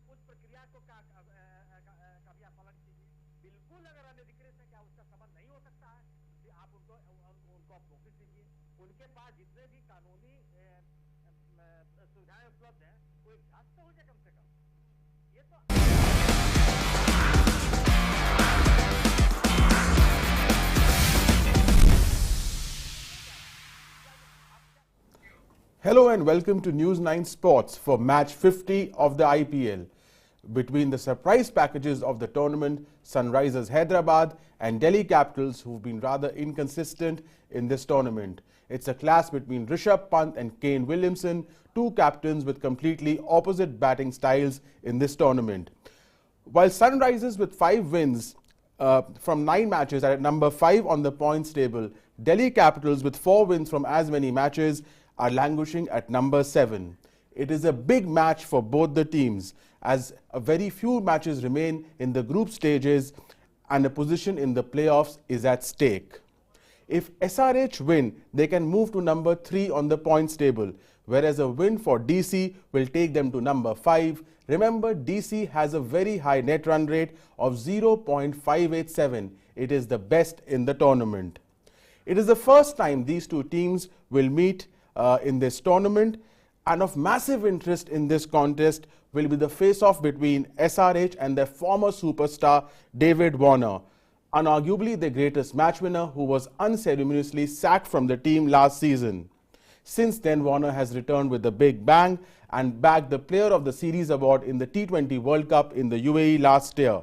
उस प्रक्रिया को कभी आप पलट कीजिए। बिल्कुल अगर अनधिकृत है, क्या उसका समन नहीं हो सकता है? आप उनको आप नोटिस दीजिए। उनके पास जितने भी कानूनी सुविधाएं उपलब्ध हैं, वो एक जांच तो हो जाए कम से कम। ये तो Hello and welcome to News 9 Sports for match 50 of the IPL. Between the surprise packages of the tournament, Sunrisers Hyderabad and Delhi Capitals, who've been rather inconsistent in this tournament. It's a clash between Rishabh Pant and Kane Williamson, two captains with completely opposite batting styles in this tournament. While Sunrisers with 5 wins from 9 matches are at number 5 on the points table, Delhi Capitals with 4 wins from as many matches are languishing at number 7. It is a big match for both the teams, as a very few matches remain in the group stages and a position in the playoffs is at stake. If SRH win, they can move to number 3 on the points table, whereas a win for DC will take them to number 5. Remember, DC has a very high net run rate of 0.587. It is the best in the tournament. It is the first time these two teams will meet in this tournament, and of massive interest in this contest will be the face-off between SRH and their former superstar David Warner, unarguably the greatest match winner who was unceremoniously sacked from the team last season. Since then, Warner has returned with a big bang and bagged the Player of the Series award in the T20 World Cup in the UAE last year.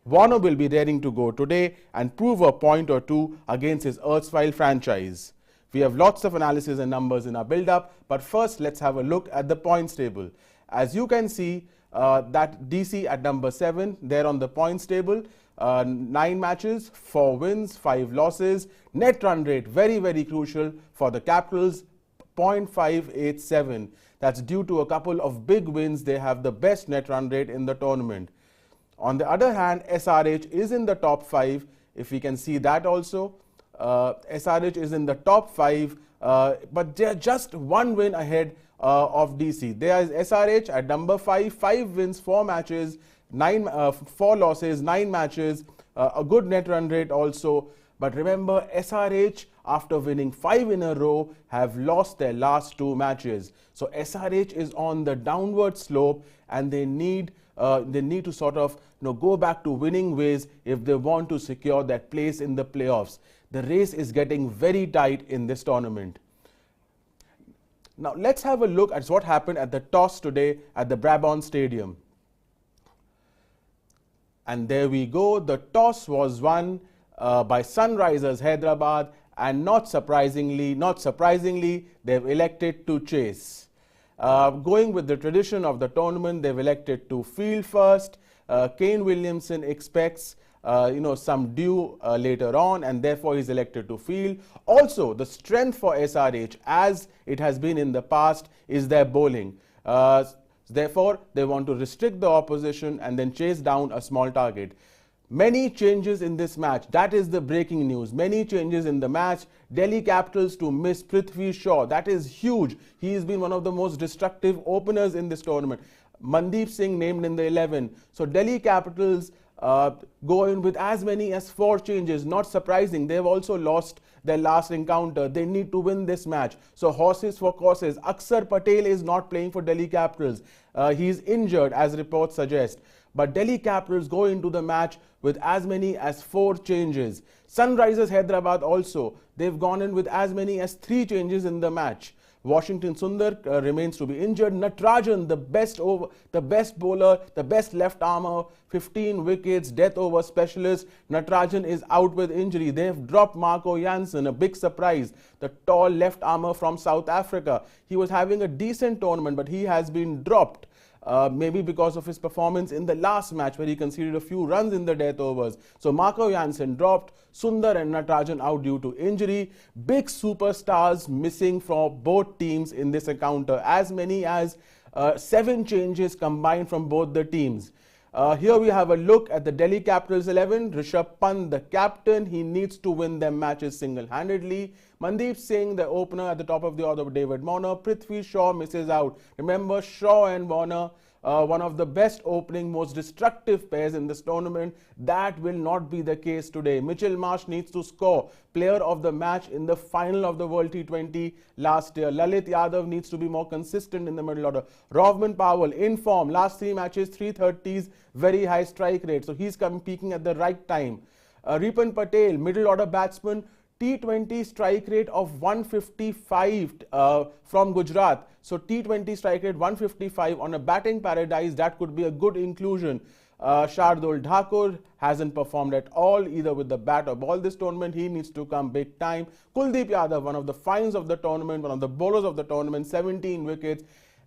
Warner will be raring to go today and prove a point or two against his erstwhile franchise. We have lots of analysis and numbers in our build-up, but first let's have a look at the points table. As you can see, that DC at number 7, there on the points table, 9 matches, 4 wins, 5 losses. Net run rate, very, very crucial for the Capitals, 0.587. That's due to a couple of big wins. They have the best net run rate in the tournament. On the other hand, SRH is in the top 5, if we can see that also. SRH is in the top 5, but they are just 1 win ahead of DC. There is SRH at number 5, 5 wins, 4 matches, 4 losses, 9 matches, a good net run rate also. But remember, SRH, after winning 5 in a row, have lost their last 2 matches. So SRH is on the downward slope, and they need to sort of go back to winning ways if they want to secure that place in the playoffs. The race is getting very tight in this tournament. Now let's have a look at what happened at the toss today at the Brabant Stadium. And there we go. The toss was won by Sunrisers Hyderabad, and not surprisingly, they've elected to chase. Going with the tradition of the tournament, they've elected to field first. Kane Williamson expects some due later on, and therefore he's elected to field. Also, the strength for SRH, as it has been in the past, is their bowling. Therefore, they want to restrict the opposition and then chase down a small target. Many changes in this match. That is the breaking news. Many changes in the match. Delhi Capitals to miss Prithvi Shaw. That is huge. He has been one of the most destructive openers in this tournament. MANDEEP Singh named in the 11. So Delhi Capitals go in with as many as 4 changes. Not surprising. They've also lost their last encounter. They need to win this match. So horses for courses. Akshar Patel is not playing for Delhi Capitals. He's injured, as reports suggest. But Delhi Capitals go into the match with as many as 4 changes. Sunrisers Hyderabad also, they've gone in with as many as 3 changes in the match. Washington Sundar remains to be injured. Natarajan, the best bowler, the best left armer, 15 wickets, death over specialist. Natarajan is out with injury. They've dropped Marco Jansen, a big surprise. The tall left armer from South Africa. He was having a decent tournament, but he has been dropped. Maybe because of his performance in the last match where he conceded a few runs in the death overs. So Marco Jansen dropped, Sundar and Natarajan out due to injury. Big superstars missing for both teams in this encounter. As many as 7 changes combined from both the teams. Here we have a look at the Delhi Capitals 11. Rishabh Pant, the captain, he needs to win their matches single-handedly. Mandeep Singh, the opener at the top of the order, David Warner. Prithvi Shaw misses out. Remember, Shaw and Warner one of the best opening, most destructive pairs in this tournament. That will not be the case today. Mitchell Marsh needs to score player of the match in the final of the World T20 last year. Lalit Yadav needs to be more consistent in the middle order. Rovman Powell in form, last 3 matches 330s, very high strike rate, so he's peaking at the right time. Ripan Patel, middle order batsman, T20 strike rate of 155 from Gujarat. So T20 strike rate 155 on a batting paradise, that could be a good inclusion. Shardul Thakur hasn't performed at all, either with the bat or ball this tournament. He needs to come big time. Kuldeep Yadav, one of the finds of the tournament, one of the bowlers of the tournament, 17 wickets.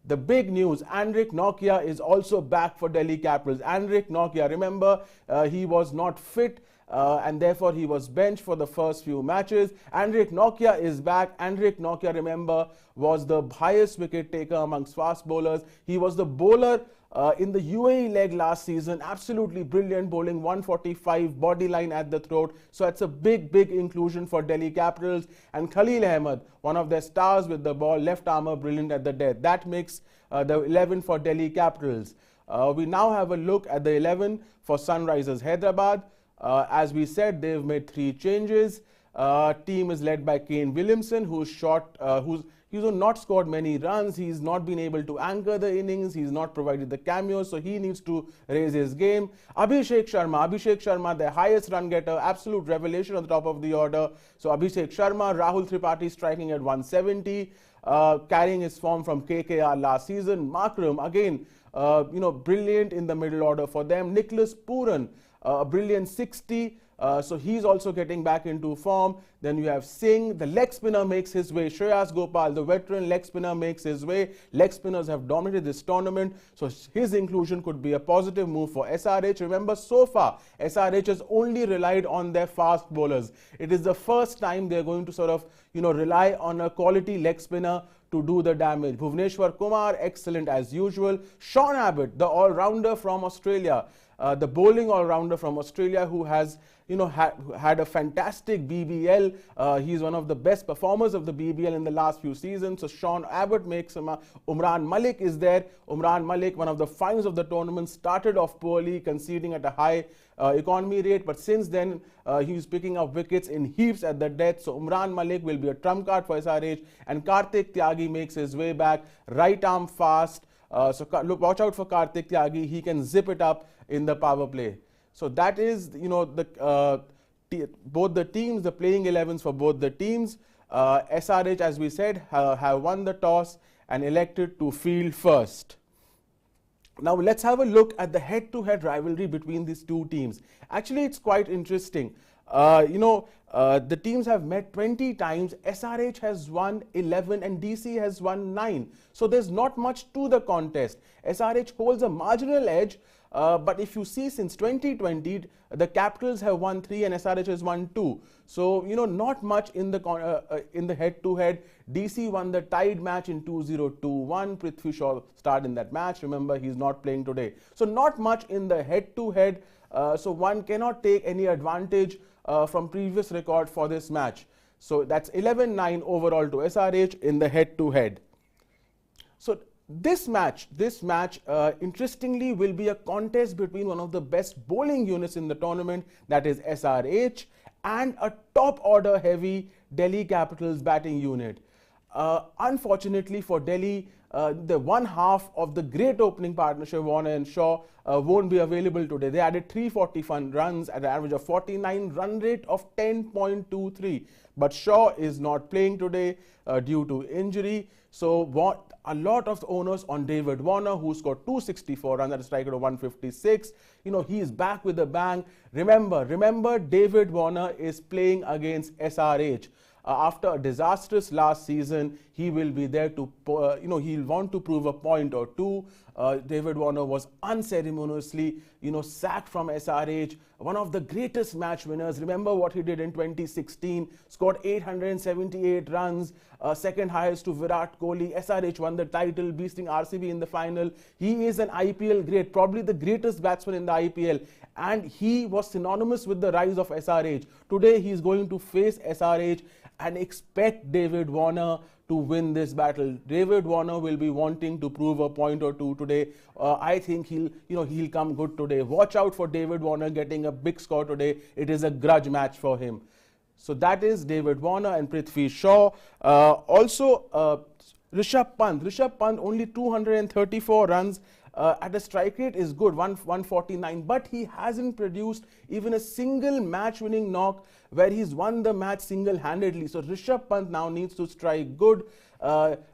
The big news, Anrich Nokia is also back for Delhi Capitals. Anrich Nokia, remember, he was not fit and therefore he was benched for the first few matches. Anrich Nokia is back. Anrich Nokia, remember, was the highest wicket taker amongst fast bowlers. He was the bowler in the UAE leg last season, absolutely brilliant, bowling 145, body line at the throat. So it's a big inclusion for Delhi Capitals. And Khalil Ahmed, one of their stars with the ball, left armour, brilliant at the death. That makes the 11 for Delhi Capitals. We now have a look at the 11 for Sunrisers Hyderabad. As we said, they've made 3 changes. Team is led by Kane Williamson, who's not scored many runs. He's not been able to anchor the innings. He's not provided the cameos, so he needs to raise his game. Abhishek Sharma, the highest run getter, absolute revelation on the top of the order. So Abhishek Sharma, Rahul Tripathi striking at 170, carrying his form from KKR last season. Markram, again, brilliant in the middle order for them. Nicholas Pooran, a brilliant 60. So he's also getting back into form. Then you have Singh, the leg spinner makes his way. Shreyas Gopal, the veteran leg spinner, makes his way. Leg spinners have dominated this tournament, so his inclusion could be a positive move for SRH. Remember, so far SRH has only relied on their fast bowlers. It is the first time they're going to sort of rely on a quality leg spinner to do the damage. Bhuvneshwar Kumar, excellent as usual. Sean Abbott, the all-rounder from Australia, the bowling all-rounder from Australia, who has had a fantastic BBL. He's one of the best performers of the BBL in the last few seasons. So Sean Abbott makes him. Umran Malik is there. Umran Malik, one of the finds of the tournament, started off poorly, conceding at a high economy rate, but since then he's picking up wickets in heaps at the death. So Umran Malik will be a trump card for SRH, and Kartik Tyagi makes his way back, right arm fast. So look, watch out for Kartik Tyagi. He can zip it up in the power play. So that is, both the teams, the playing 11s for both the teams. SRH, as we said, have won the toss and elected to field first. Now let's have a look at the head-to-head rivalry between these two teams. Actually, it's quite interesting. The teams have met 20 times. SRH has won 11 and DC has won 9. So there's not much to the contest. SRH holds a marginal edge. But if you see, since 2020, the Capitals have won 3 and SRH has won 2. So, not much in the head-to-head. DC won the tied match in 2-0-2-1. Prithvi Shaw starred in that match. Remember, he's not playing today. So, not much in the head-to-head. So, one cannot take any advantage from previous record for this match. So, that's 11-9 overall to SRH in the head-to-head. So, this match, interestingly, will be a contest between one of the best bowling units in the tournament, that is SRH, and a top order heavy Delhi Capitals batting unit. Unfortunately for Delhi, the one half of the great opening partnership, Warner and Shaw, won't be available today. They added 341 runs at an average of 49, run rate of 10.23. But Shaw is not playing today due to injury. So a lot of the owners on David Warner, who scored 264 runs at a strike rate of 156. He is back with a bang. Remember, David Warner is playing against SRH. After a disastrous last season, he will be there to, he'll want to prove a point or two. David Warner was unceremoniously, sacked from SRH. One of the greatest match winners. Remember what he did in 2016. Scored 878 runs, second highest to Virat Kohli. SRH won the title, beating RCB in the final. He is an IPL great, probably the greatest batsman in the IPL. And he was synonymous with the rise of SRH. Today, he is going to face SRH. and expect David Warner to win this battle. David Warner will be wanting to prove a point or two today. I think he'll come good today. Watch out for David Warner getting a big score today. It is a grudge match for him. So that is David Warner and Prithvi Shaw. Also, Rishabh Pant. Rishabh Pant only 234 runs. At a strike rate is good, 149, but he hasn't produced even a single match-winning knock where he's won the match single-handedly. So Rishabh Pant now needs to strike good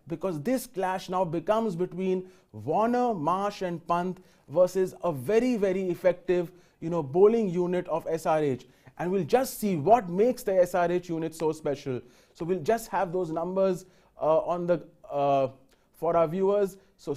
because this clash now becomes between Warner, Marsh and Pant versus a very, very effective bowling unit of SRH. And we'll just see what makes the SRH unit so special. So we'll just have those numbers on the for our viewers. So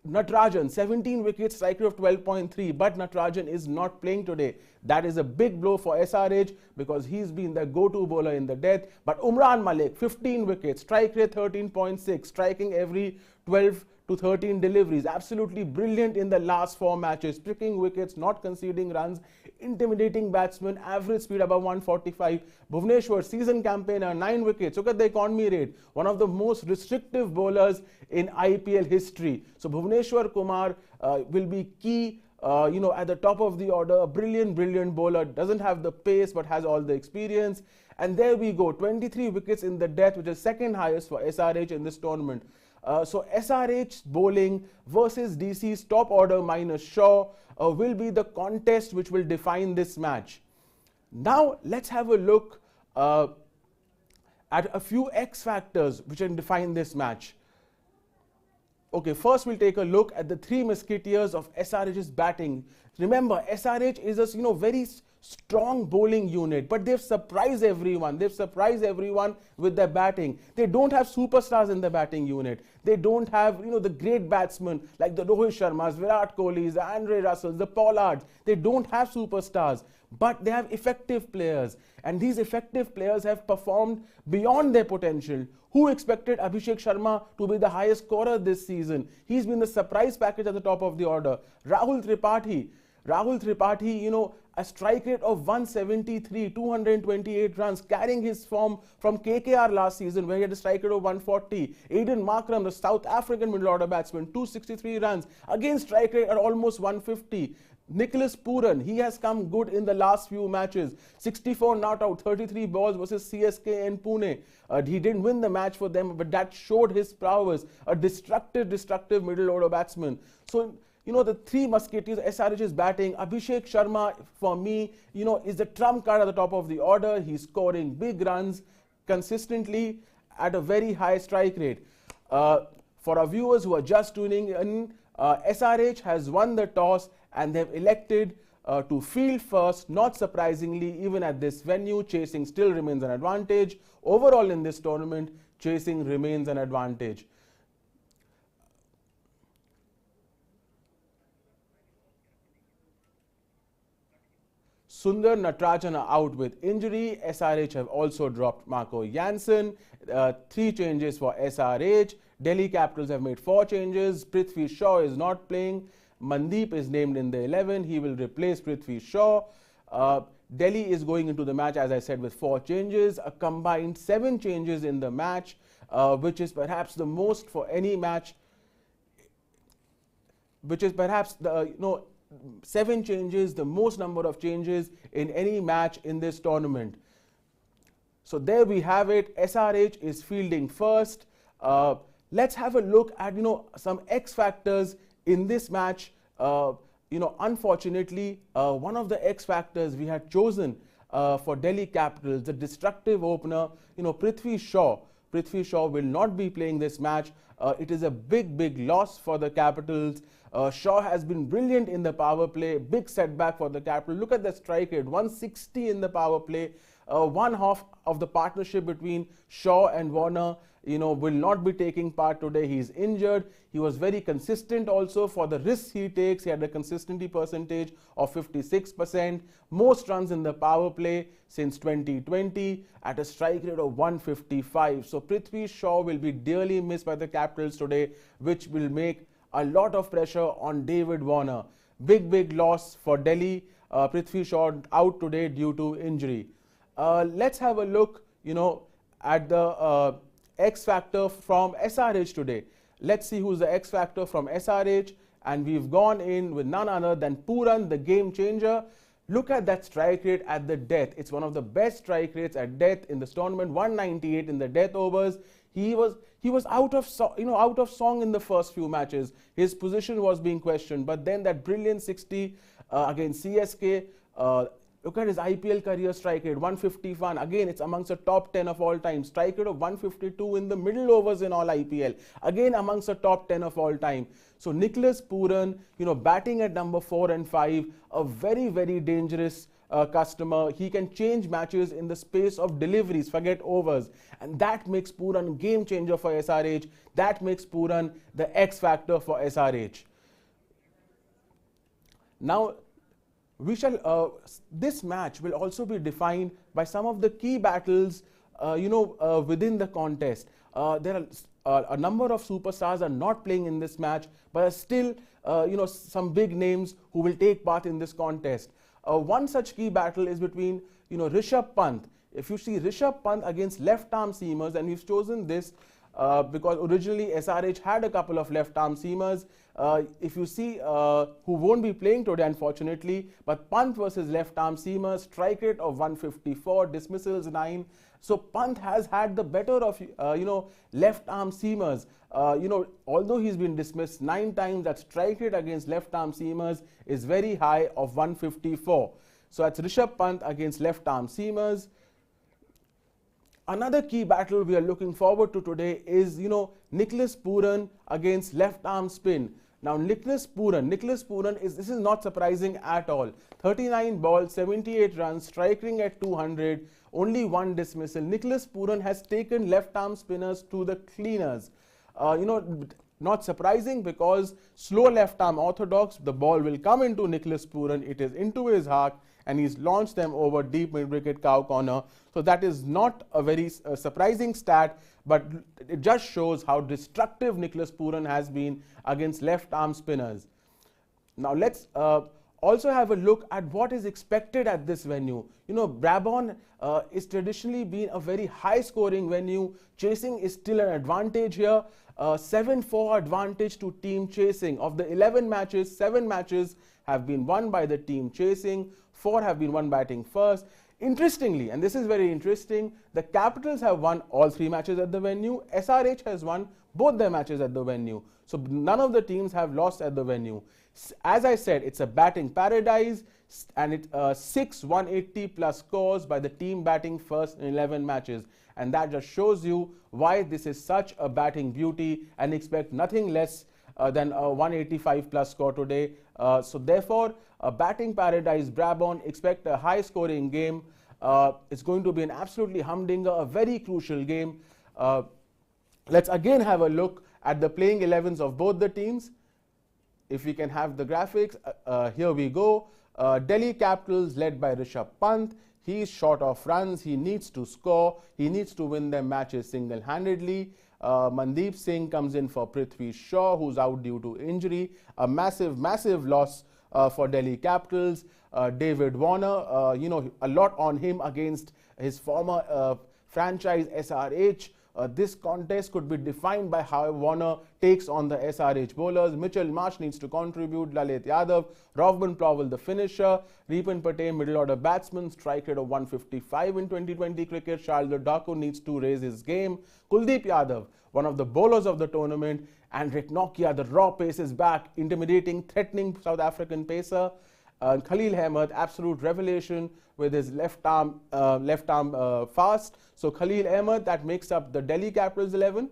Natarajan, 17 wickets, strike rate of 12.3, but Natarajan is not playing today. That is a big blow for SRH because he's been the go-to bowler in the death. But Umran Malik, 15 wickets, strike rate 13.6, striking every 12 to 13 deliveries. Absolutely brilliant in the last 4 matches, picking wickets, not conceding runs, intimidating batsman, average speed above 145. Bhuvneshwar, season campaigner, 9 wickets. Look at the economy rate, one of the most restrictive bowlers in IPL history. So Bhuvneshwar Kumar will be key, at the top of the order. A brilliant, brilliant bowler, doesn't have the pace but has all the experience. And there we go, 23 wickets in the death, which is second highest for SRH in this tournament. So SRH bowling versus DC's top order minus Shaw will be the contest which will define this match. Now let's have a look at a few X factors which can define this match. Okay, first we'll take a look at the 3 musketeers of SRH's batting. Remember, SRH is a very strong bowling unit, but they've surprised everyone. They've surprised everyone with their batting. They don't have superstars in the batting unit. They don't have, the great batsmen like the Rohit Sharmas, Virat Kohlis, the Andre Russells, the Pollards. They don't have superstars, but they have effective players. And these effective players have performed beyond their potential. Who expected Abhishek Sharma to be the highest scorer this season? He's been the surprise package at the top of the order. Rahul Tripathi, a strike rate of 173, 228 runs, carrying his form from KKR last season where he had a strike rate of 140. Aiden Markram, the South African middle order batsman, 263 runs, again strike rate at almost 150. Nicholas Pooran, he has come good in the last few matches. 64 not out, 33 balls versus CSK and Pune. He didn't win the match for them, but that showed his prowess. A destructive middle order batsman. So, the 3 musketeers, SRH's batting. Abhishek Sharma, for me, is the trump card at the top of the order. He's scoring big runs consistently at a very high strike rate. For our viewers who are just tuning in, SRH has won the toss and they've elected to field first. Not surprisingly, even at this venue, chasing still remains an advantage. Overall in this tournament, chasing remains an advantage. Sundar Natarajan are out with injury. SRH have also dropped Marco Jansen. 3 changes for SRH. Delhi Capitals have made 4 changes. Prithvi Shaw is not playing. MANDEEP is named in the 11. He will replace Prithvi Shaw. Delhi is going into the match, as I said, with 4 changes. A combined 7 changes in the match, which is perhaps the most for any match. Which is perhaps the 7 changes, the most number of changes in any match in this tournament. So there we have it. SRH is fielding first. Let's have a look at some X factors in this match. Unfortunately, one of the X factors we had chosen for Delhi Capitals, the destructive opener, Prithvi Shaw. Prithvi Shaw will not be playing this match. It is a big loss for the Capitals. Shaw has been brilliant in the power play. Big setback for the Capitals. Look at the strike rate, 160 in the power play. One half of the partnership between Shaw and Warner, will not be taking part today. He's injured. He was very consistent also for the risks he takes. He had a consistency percentage of 56%. Most runs in the power play since 2020 at a strike rate of 155. So Prithvi Shaw will be dearly missed by the Capitals today, which will make a lot of pressure on David Warner. Big loss for Delhi. Prithvi Shaw out today due to injury. Let's have a look, at the X Factor from SRH today. Let's see who's the X Factor from SRH. And we've gone in with none other than Pooran, the game changer. Look at that strike rate at the death. It's one of the best strike rates at death in this tournament. 198 in the death overs. He was out of song in the first few matches. His position was being questioned, but then that brilliant 60 against CSK. Look at his IPL career strike rate, 151. Again, it's amongst the top 10 of all time. Strike rate of 152 in the middle overs in all IPL. Again, amongst the top 10 of all time. So Nicholas Pooran, batting at number 4 and 5, a very, very dangerous customer. He can change matches in the space of deliveries, forget overs. And that makes Pooran a game changer for SRH. That makes Pooran the X factor for SRH. Now, this match will also be defined by some of the key battles, within the contest. There are a number of superstars are not playing in this match, but are still, some big names who will take part in this contest. One such key battle is between, Rishabh Pant. If you see Rishabh Pant against left-arm seamers, and we've chosen this because originally SRH had a couple of left-arm seamers. If you see who won't be playing today, unfortunately, but Pant versus left-arm seamers, strike rate of 154, dismissals 9. So Pant has had the better of left-arm seamers. Although he's been dismissed 9 times, that strike rate against left-arm seamers is very high of 154. So that's Rishabh Pant against left-arm seamers. Another key battle we are looking forward to today is, Nicholas Pooran against left-arm spin. Now, Nicholas Pooran, this is not surprising at all. 39 balls, 78 runs, striking at 200, only 1 dismissal. Nicholas Pooran has taken left-arm spinners to the cleaners. Not surprising because slow left-arm orthodox, the ball will come into Nicholas Pooran, it is into his heart, and he's launched them over deep mid-wicket cow corner. So that is not a very surprising stat, but it just shows how destructive Nicholas Pooran has been against left-arm spinners. Now let's also have a look at what is expected at this venue. Brabon is traditionally been a very high-scoring venue. Chasing is still an advantage here. 7-4 advantage to team chasing. Of the 11 matches, 7 matches have been won by the team chasing. 4 have been won batting first. Interestingly, and this is very interesting, the Capitals have won all 3 matches at the venue. SRH has won both their matches at the venue. So none of the teams have lost at the venue. As I said, it's a batting paradise, and it's 6 180 plus scores by the team batting first in 11 matches. And that just shows you why this is such a batting beauty, and expect nothing less than a 185 plus score today. So therefore, a batting paradise Brabon, expect a high scoring game. It's going to be an absolutely humdinger, a very crucial game. Let's again have a look at the playing 11s of both the teams. If we can have the graphics, here we go. Delhi Capitals led by Rishabh Pant. He's short of runs, he needs to score, he needs to win their matches single-handedly. MANDEEP Singh comes in for Prithvi Shaw, who's out due to injury. A massive, massive loss for Delhi Capitals. David Warner, a lot on him against his former franchise SRH. This contest could be defined by how Warner takes on the SRH bowlers. Mitchell Marsh needs to contribute. Lalit Yadav, Rovman Plowell the finisher. Ripan Patel, middle order batsman, strike rate of 155 in 2020 cricket. Shardul Thakur needs to raise his game. Kuldeep Yadav, one of the bowlers of the tournament. And Rick Nokia, the raw pace is back, intimidating, threatening South African pacer. Khalil Ahmed, absolute revelation with his left arm fast. So Khalil Ahmed, that makes up the Delhi Capitals 11.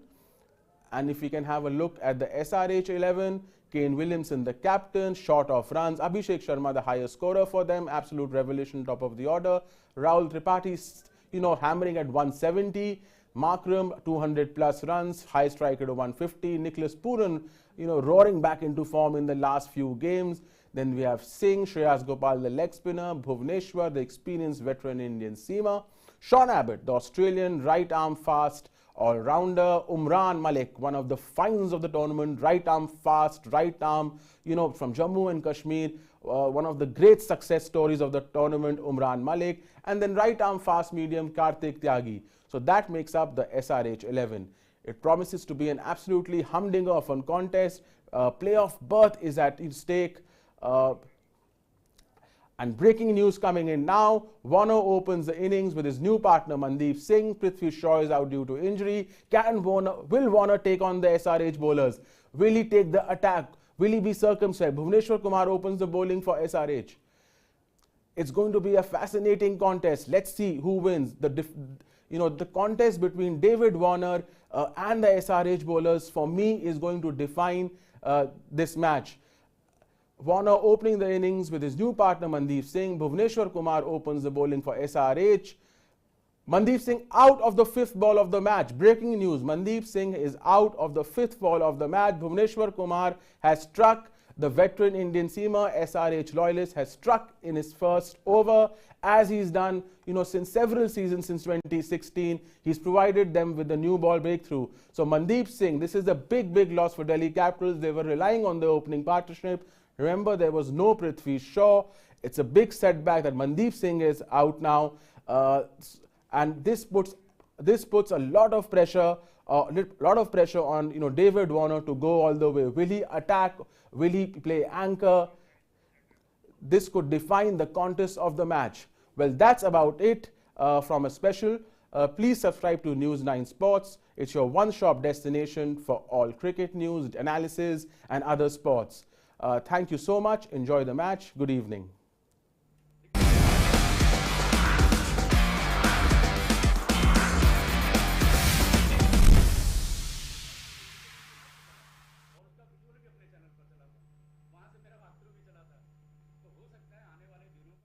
And if we can have a look at the SRH 11, Kane Williamson, the captain, short of runs. Abhishek Sharma, the highest scorer for them, absolute revelation, top of the order. Rahul Tripathi, hammering at 170. Markram, 200 plus runs, high strike rate of 150. Nicholas Pooran, roaring back into form in the last few games. Then we have Singh, Shreyas Gopal, the leg spinner, Bhuvneshwar, the experienced veteran Indian seamer, Sean Abbott, the Australian right arm fast all-rounder, Umran Malik, one of the finds of the tournament, right arm fast, right arm, from Jammu and Kashmir, one of the great success stories of the tournament, Umran Malik, and then right arm fast medium, Karthik Tyagi. So that makes up the SRH 11. It promises to be an absolutely humdinger of a contest. Playoff berth is at stake. And breaking news coming in now, Warner opens the innings with his new partner Mandeep Singh. Prithvi Shaw is out due to injury. Will Warner take on the SRH bowlers? Will he take the attack? Will he be circumspect? Bhuvneshwar Kumar opens the bowling for SRH. It's going to be a fascinating contest. Let's see who wins. The contest between David Warner and the SRH bowlers, for me, is going to define this match. Warner opening the innings with his new partner Mandeep Singh. Bhuvneshwar Kumar opens the bowling for SRH. Mandeep Singh out of the 5th ball of the match. Breaking news, Mandeep Singh is out of the 5th ball of the match. Bhuvneshwar Kumar has struck. The veteran Indian seamer, SRH loyalist, has struck in his first over, as he's done since several seasons since 2016. He's provided them with the new ball breakthrough. So Mandeep Singh, this is a big loss for Delhi Capitals. They were relying on the opening partnership. Remember, there was no Prithvi Shaw. It's a big setback that Mandeep Singh is out now, and this puts a lot of pressure on David Warner to go all the way. Will he attack? Will he play anchor? This could define the contest of the match. Well, that's about it from a special. Please subscribe to News 9 Sports. It's your one-stop destination for all cricket news, analysis, and other sports. Thank you so much. Enjoy the match. Good evening. वहां से मेरा walkthrough भी चला था, तो हो सकता है आने वाले दिनों